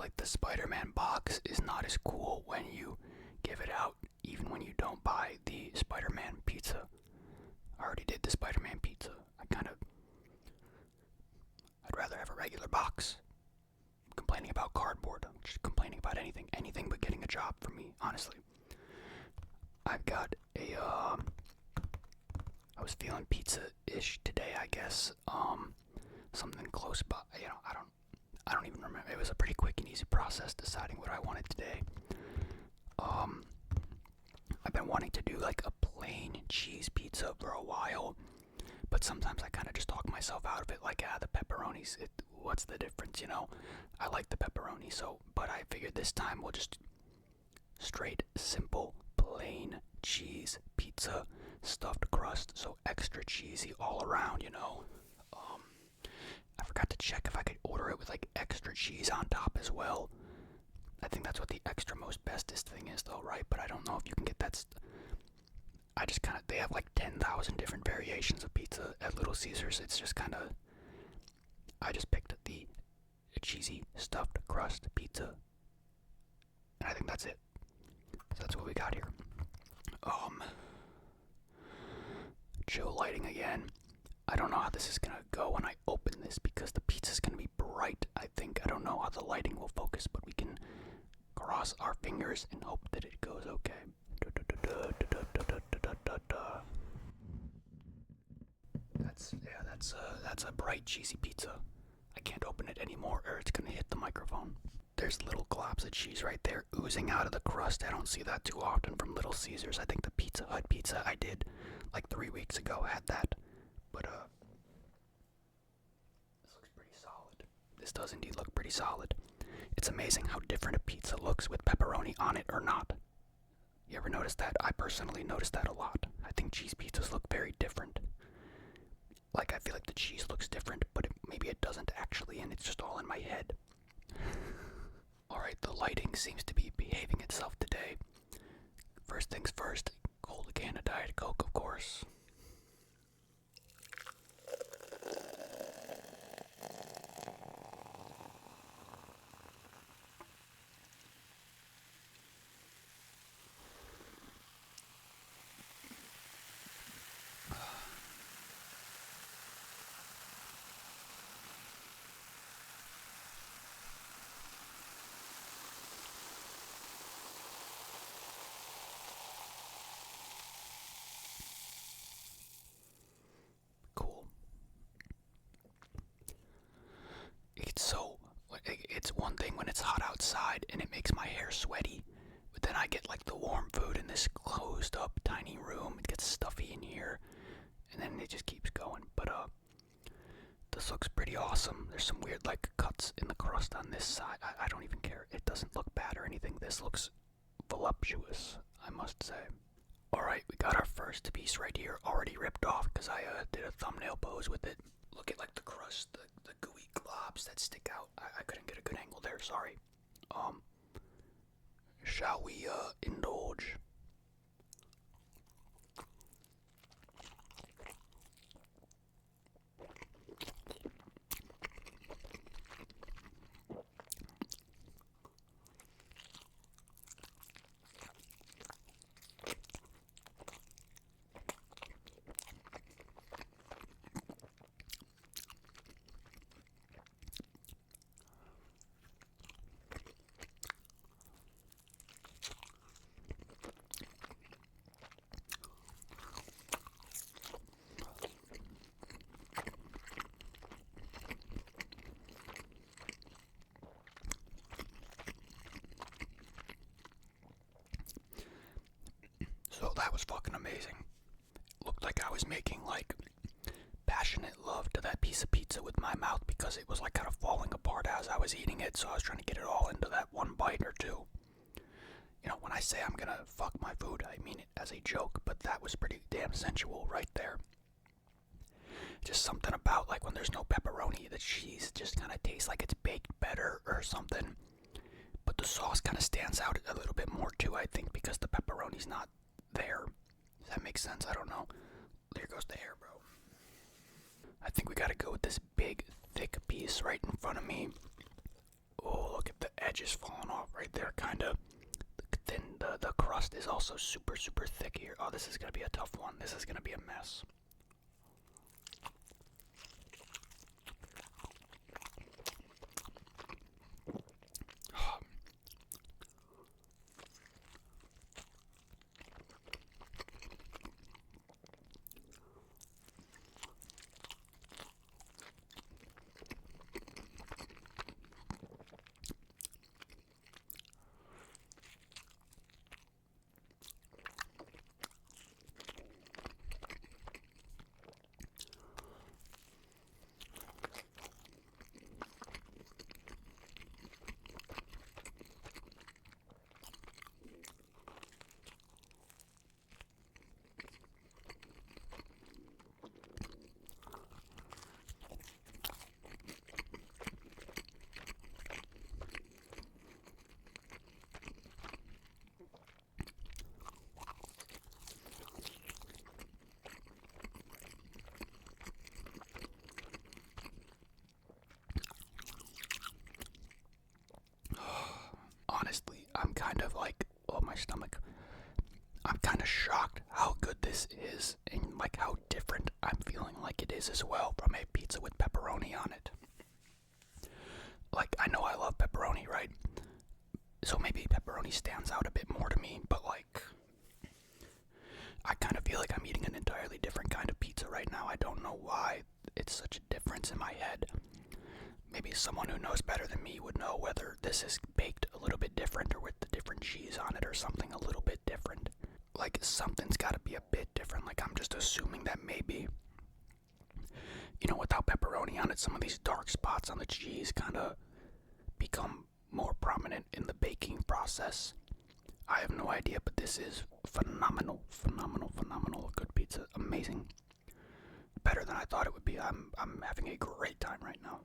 like the Spider-Man box is not as cool when you give it out, even when you don't buy the Spider-Man pizza. I already did the Spider-Man pizza. I'd rather have a regular box. Complaining about cardboard. I'm just complaining about anything but getting a job for me, honestly. I've got I was feeling pizza-ish today, I guess. Something close by, I don't even remember. It was a pretty quick and easy process deciding what I wanted today. I've been wanting to do like a plain cheese pizza for a while, but sometimes I kind of just talk myself out of it. Like, the pepperonis. What's the difference, I like the pepperoni, but I figured this time we'll just straight, simple, plain cheese pizza, stuffed crust, so extra cheesy all around, I forgot to check if I could order it with like extra cheese on top as well. I think that's what the extra most bestest thing is though, right? But I don't know if you can get that. They have like 10,000 different variations of pizza at Little Caesars. It's just I just picked the cheesy stuffed crust pizza. And I think that's it. So that's what we got here. Chill lighting again. I don't know how this is gonna go when I open this because the pizza's gonna be bright, I think. I don't know how the lighting will focus, but we can cross our fingers and hope that it goes okay. That's a bright cheesy pizza. I can't open it anymore or it's gonna hit the microphone. There's little globs of cheese right there oozing out of the crust. I don't see that too often from Little Caesars. I think the Pizza Hut pizza I did like 3 weeks ago had that. But this looks pretty solid. This does indeed look pretty solid. It's amazing how different a pizza looks with pepperoni on it or not. You ever notice that? I personally notice that a lot. I think cheese pizzas look very different. Like, I feel like the cheese looks different, but maybe it doesn't actually, and it's just all in my head. Alright, the lighting seems to be behaving itself today. First things first, cold can of Diet Coke, of course. Cool. It's one thing when it's hot outside and it makes my hair sweaty, but then I get like the warm food in this closed up tiny room. It gets stuffy in here, and then it just keeps going. But this looks pretty awesome. There's some weird like cuts in the crust on this side. I don't even care. It doesn't look bad or anything. This looks voluptuous, I must say. Alright, we got our first piece right here already ripped off because I did a thumbnail pose with it. Look at like the crust, the gooey globs that stick out. I couldn't get a good angle there, sorry. Shall we indulge? So that was fucking amazing. Looked like I was making like passionate love to that piece of pizza with my mouth because it was like kind of falling apart as I was eating it, so I was trying to get it all into that one bite or two. When I say I'm gonna fuck my food, I mean it as a joke, but that was pretty damn sensual right there. Just something about like when there's no pepperoni, the cheese just kind of tastes like it's baked better or something. But the sauce kind of stands out a little bit more too, I think, because the pepperoni's not there. Does that make sense? I don't know. There goes the hair, bro. I think we gotta go with this big, thick piece right in front of me. Oh, look at the edge edges falling off right there, kind of. Then the crust is also super, super thick here. Oh, this is going to be a tough one. This is going to be a mess. Honestly, I'm kind of like, oh, my stomach. I'm kind of shocked how good this is and like how different I'm feeling like it is as well from a pizza with pepperoni on it. Like, I know I love pepperoni, right? So maybe pepperoni stands out a bit more to me, but like, I kind of feel like I'm eating an entirely different kind of pizza right now. I don't know why it's such a difference in my head. Maybe someone who knows better than me would know whether this is baked a little bit different or with the different cheese on it or something a little bit different. Like, something's got to be a bit different. Like, I'm just assuming that maybe, you know, without pepperoni on it, some of these dark spots on the cheese kind of become more prominent in the baking process. I have no idea, but this is phenomenal, phenomenal, phenomenal. Good pizza, amazing. Better than I thought it would be. I'm having a great time right now.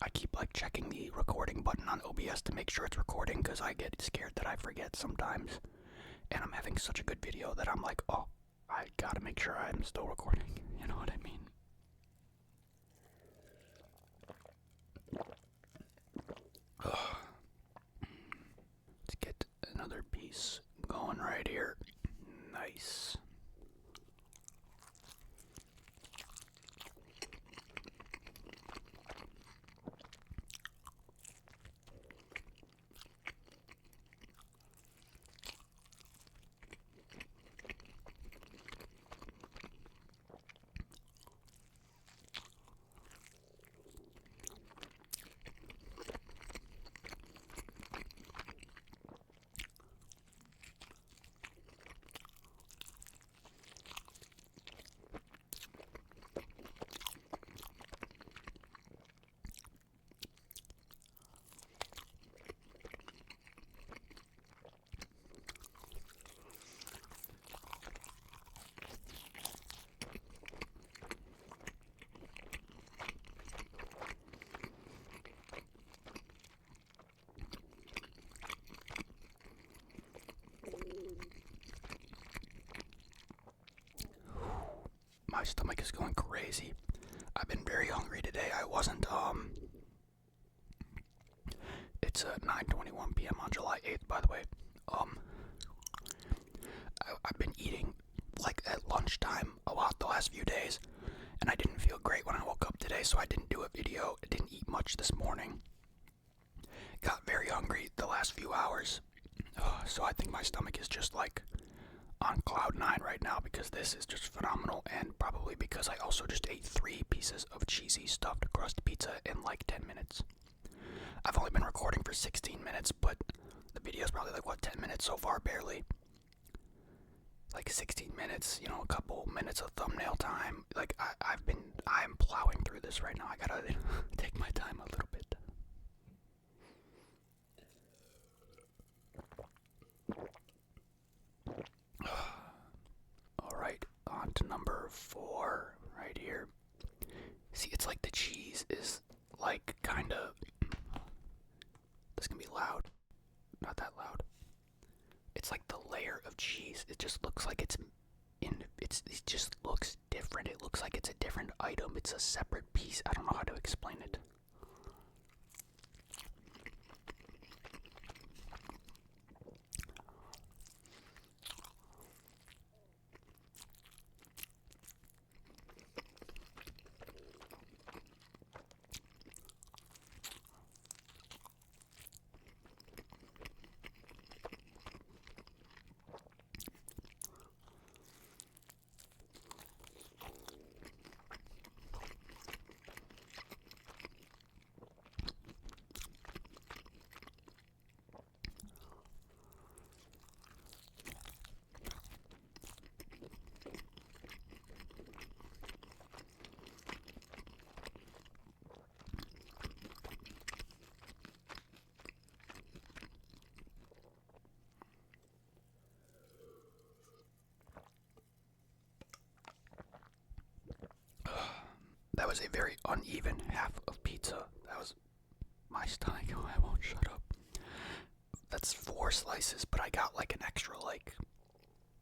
I keep like checking the recording button on OBS to make sure it's recording because I get scared that I forget sometimes. And I'm having such a good video that I'm like, oh, I gotta make sure I'm still recording. You know what I mean? Let's get another piece going right here. Nice. My stomach is going crazy. I've been very hungry today. I wasn't, it's 9:21 p.m. on July 8th, by the way. I've been eating, like, at lunchtime a lot the last few days, and I didn't feel great when I woke up today, so I didn't do a video. I didn't eat much this morning. Got very hungry the last few hours, so I think my stomach is just, like, on cloud 9 right now because this is just phenomenal, and probably because I also just ate 3 pieces of cheesy stuffed crust pizza in like 10 minutes. I've only been recording for 16 minutes, but the video's probably like, what, 10 minutes so far, barely. Like 16 minutes, you know, a couple minutes of thumbnail time. Like, I'm plowing through this right now. I gotta take my time a little bit. Alright, on to number 4 right here. See, it's like the cheese is like kinda. This can be loud. Not that loud. It's like the layer of cheese. It just looks like it just looks different. It looks like it's a different item. It's a separate piece. I don't know how to explain it. was a very uneven half of pizza. That was my stomach. Oh, I won't shut up. That's 4 slices, but I got like an extra like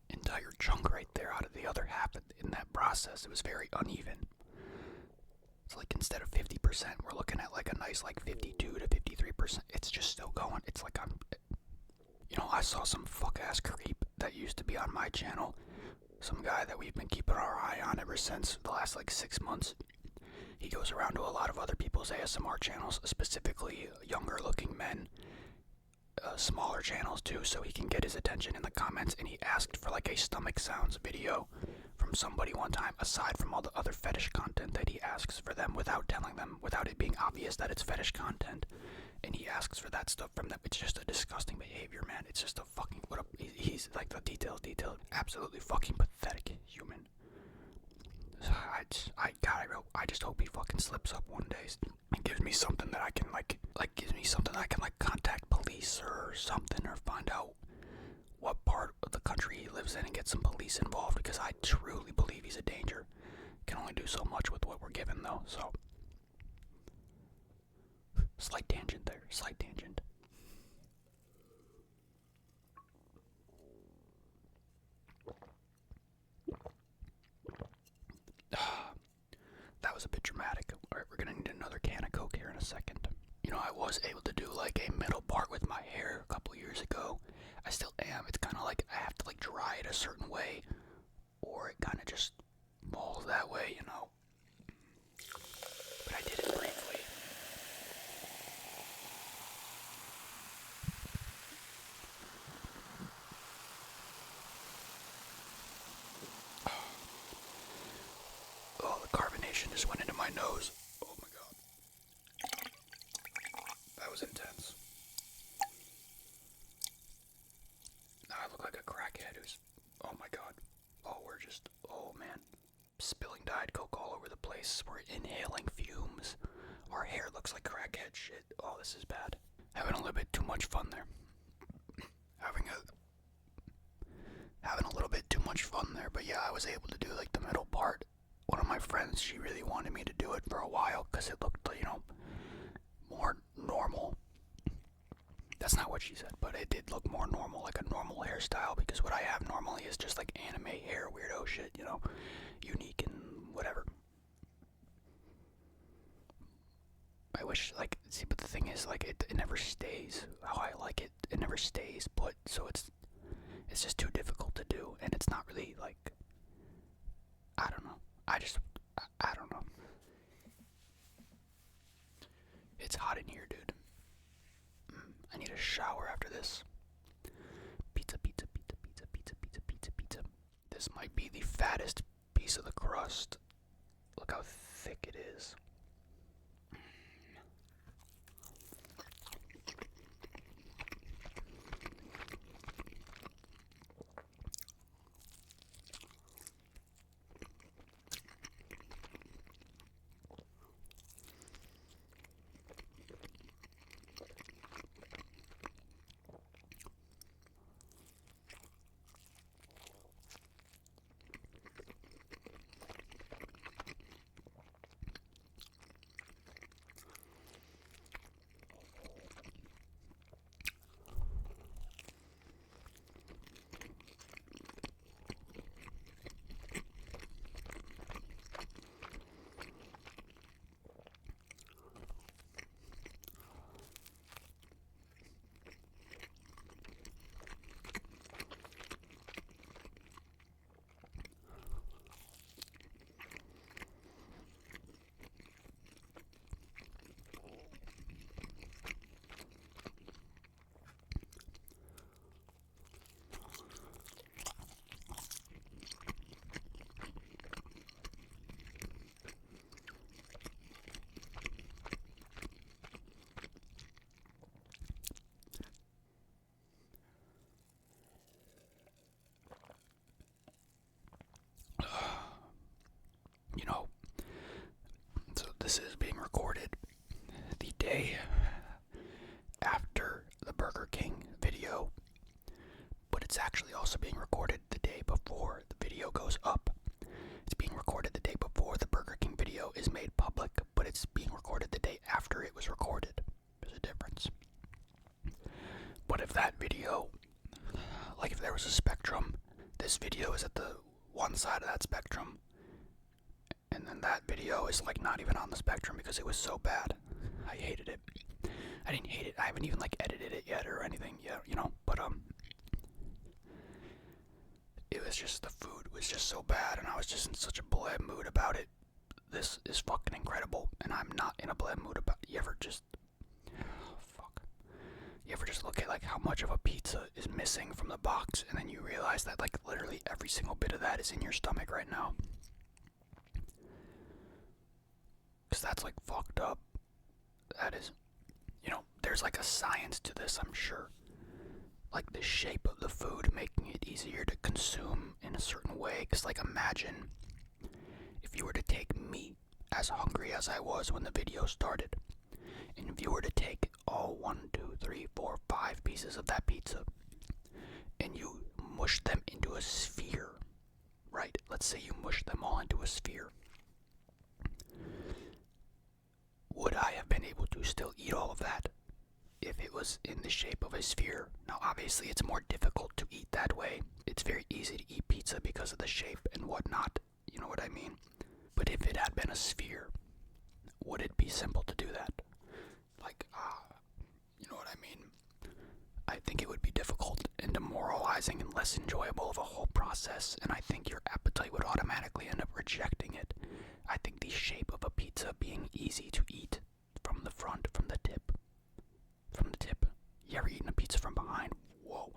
entire chunk right there out of the other half in that process. It was very uneven. It's like instead of 50%, we're looking at like a nice like 52 to 53%. It's just still going. It's like I saw some fuck ass creep that used to be on my channel. Some guy that we've been keeping our eye on ever since the last like 6 months. He goes around to a lot of other people's ASMR channels, specifically younger looking men, smaller channels too, so he can get his attention in the comments. And he asked for like a stomach sounds video from somebody one time, aside from all the other fetish content that he asks for them without telling them, without it being obvious that it's fetish content. And he asks for that stuff from them. It's just a disgusting behavior, man. It's just a fucking, he's like the detailed, absolutely fucking pathetic human. So I just hope he fucking slips up one day and gives me something that I can contact police or something, or find out what part of the country he lives in and get some police involved, because I truly believe he's a danger. Can only do so much with what we're given though, so. Slight tangent there, slight tangent. That was a bit dramatic. Alright, we're gonna need another can of Coke here in a second. I was able to do like a middle part with my hair a couple years ago. I still am. It's kind of like I have to like dry it a certain way, or it kind of just falls that way, But I did it briefly. Oh, the carbonation just went into my nose. Oh my god. That was intense. Now I look like a crackhead who's... Oh my god. Oh man. Spilling Diet Coke all over the place. We're inhaling fumes. Our hair looks like crackhead shit. Oh, this is bad. Having a little bit too much fun there. Having a little bit too much fun there, but yeah, I was able to do like the middle part. One of my friends, she really wanted me to do it for a while because it looked, more normal. That's not what she said, but it did look more normal, like a normal hairstyle, because what I have normally is just like anime hair, weirdo shit, unique and whatever. I wish, but the thing is, it never stays how I like it. It never stays put, so it's just too difficult to do, and it's not really, I don't know. I don't know. It's hot in here, dude. I need a shower after this. Pizza. This might be the fattest piece of the crust. Look how thick it is. So this is being recorded the day after the Burger King video, but it's actually also being recorded the day before the video goes up. It's being recorded the day before the Burger King video is made public, but it's being recorded the day after it was recorded. There's a difference. But if that video, like if there was a spectrum, this video is at the one side of that spectrum, and then that video is like not even on the spectrum because it was so bad. I hated it. I didn't hate it. I haven't even like edited it yet or anything yet, you know, but it was just, the food was just so bad and I was just in such a bleh mood about it. This is fucking incredible and I'm not in a bleh mood about it. You ever just look at like how much of a pizza is missing from the box and then you realize that like literally every single bit of that is in your stomach right now? Because that's like fucked up. That is, you know, there's like a science to this, I'm sure. Like the shape of the food making it easier to consume in a certain way. Because like imagine if you were to take me, as hungry as I was when the video started, and if you were to take all 1, 2, 3, 4, 5 pieces of that pizza and you mush them into a sphere, right? Let's say you mush them all into a sphere. Would I have been able to still eat all of that if it was in the shape of a sphere? Now obviously it's more difficult to eat that way. It's very easy to eat pizza because of the shape and whatnot, you know what I mean? But if it had been a sphere, would it be simple to do that? Like, you know what I mean? I think it would be difficult and demoralizing and less enjoyable of a whole process, and I think your appetite would automatically end up rejecting it. I think the shape of a pizza being easy to eat from the front, from the tip. You ever eaten a pizza from behind? Whoa.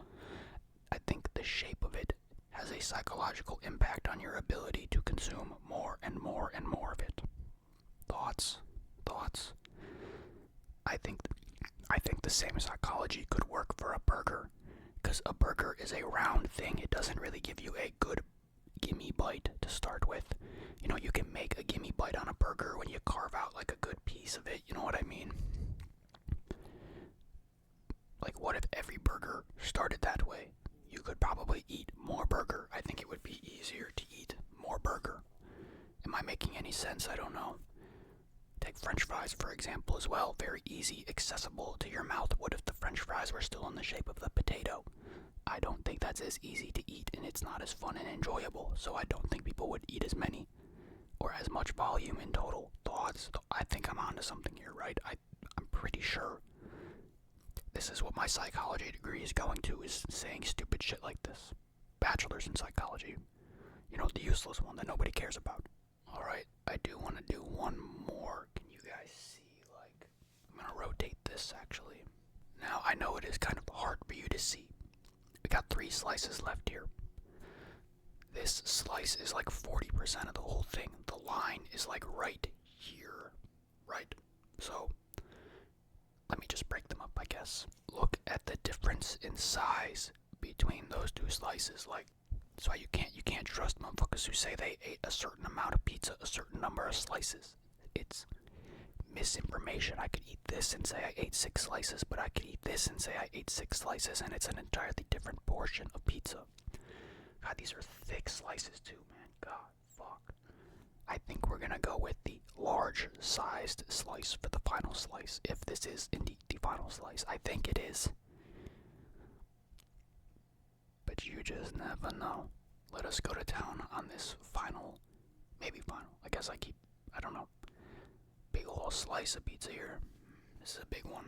I think the shape of it has a psychological impact on your ability to consume more and more and more of it. Thoughts? I think the same psychology could work for a burger, because a burger is a round thing. It doesn't really give you a good gimme bite to start with. You know, you can make a gimme bite on a burger when you carve out like a good piece of it, you know what I mean? Like, what if every burger started that way? You could probably eat more burger. I think it would be easier to eat more burger. Am I making any sense? I don't know. Take French fries, for example, as well. Very easy, accessible to your mouth. What if the French fries were still in the shape of the potato? I don't think that's as easy to eat, and it's not as fun and enjoyable, so I don't think people would eat as many or as much volume in total. Thoughts? I think I'm onto something here, right? I'm pretty sure this is what my psychology degree is going to, is saying stupid shit like this. Bachelor's in psychology. You know, the useless one that nobody cares about. Alright, I do want to do one more. Can you guys see, like, I'm going to rotate this, actually. Now, I know it is kind of hard for you to see. We got 3 slices left here. This slice is like 40% of the whole thing. The line is like right here, right? So, let me just break them up, I guess. Look at the difference in size between those 2 slices. Like, that's why you can't trust motherfuckers who say they ate a certain amount of pizza, a certain number of slices. It's misinformation. I could eat this and say I ate 6 slices, but I could eat this and say I ate 6 slices, and it's an entirely different portion of pizza. God, these are thick slices too, man. God, fuck. I think we're gonna go with the large-sized slice for the final slice, if this is indeed the final slice. I think it is. But you just never know. Let us go to town on this final, maybe final. I guess I don't know. Big ol' slice of pizza here. This is a big one.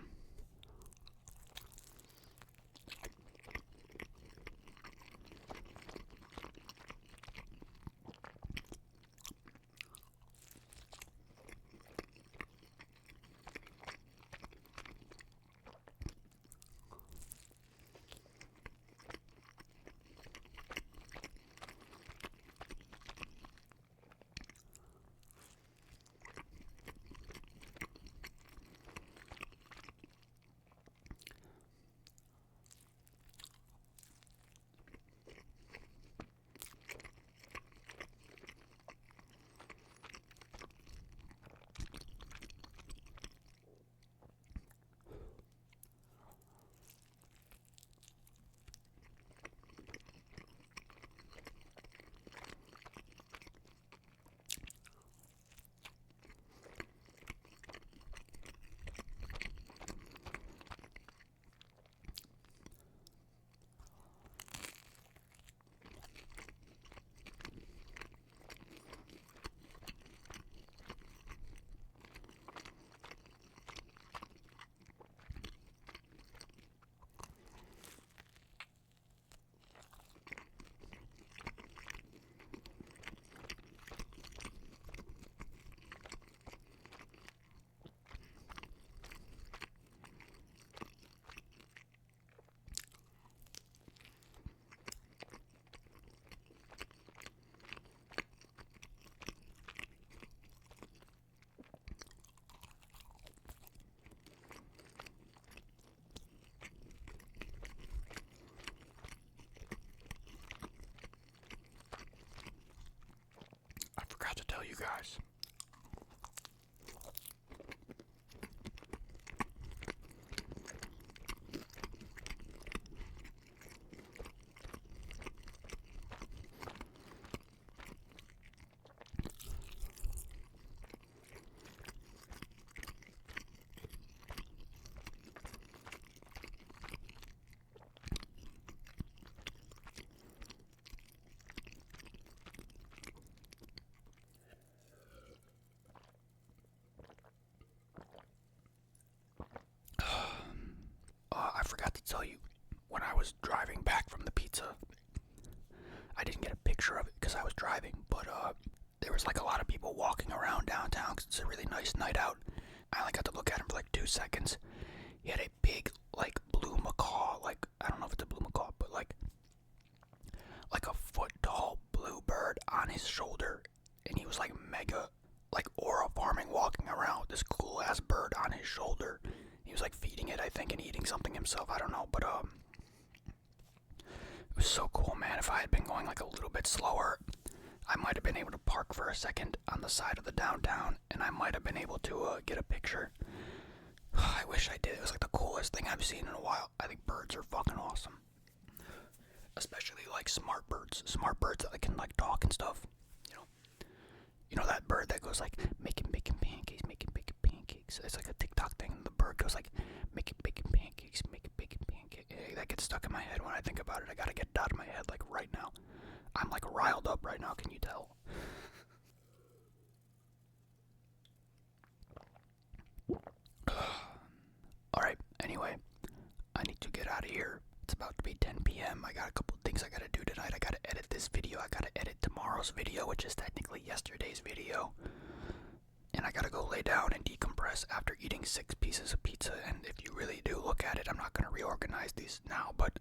forgot to tell you guys. I forgot to tell you, when I was driving back from the pizza, I didn't get a picture of it because I was driving, but there was like a lot of people walking around downtown because it's a really nice night out. I only got to look at him for like 2 seconds. He had a big, like, blue macaw, like, I don't know if it's a blue macaw, but like a foot tall blue bird on his shoulder, and he was like mega, like aura farming, walking around with this cool ass bird on his shoulder. He was like feeding it, I think, and eating something himself. I don't know, but it was so cool, man. If I had been going like a little bit slower, I might have been able to park for a second on the side of the downtown, and I might have been able to get a picture. I wish I did. It was like the coolest thing I've seen in a while. I think birds are fucking awesome, especially like smart birds that can like talk and stuff. You know that bird that goes like making bacon pancakes, making bacon pancakes. It's like a TikTok thing. The bird goes like making bacon pancakes, making bacon pancakes. That gets stuck in my head when I think about it. I gotta get it out of my head like right now. I'm like riled up right now. Can you tell? Alright, anyway, I need to get out of here. It's about to be 10 p.m. I got a couple things I gotta do tonight. I gotta edit this video. I gotta edit tomorrow's video, which is technically yesterday's video. And I gotta go lay down and decompress after eating 6 pieces of pizza. And if you really do look at it, I'm not gonna reorganize these now, but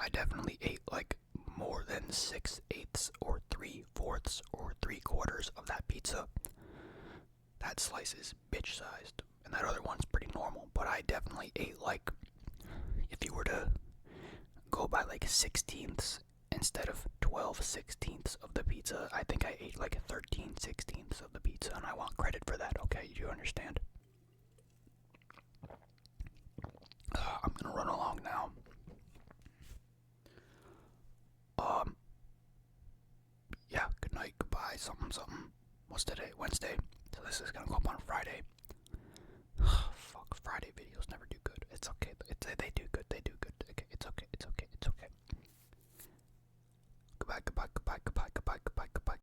I definitely ate like more than 6/8 or 3/4 or 3/4 of that pizza. That slice is bitch sized, and that other one's pretty normal, but I definitely ate like, if you were to go by like 16ths instead of 12/16 of the pizza, I think I ate like 13/16 of the pizza, and I want credit for that, okay? Do you understand? I'm gonna run along now. Yeah, good night, goodbye, something. What's today? Wednesday. So this is gonna go up on Friday. Fuck, Friday videos never do good. It's okay. They do good. Okay, it's okay. Goodbye.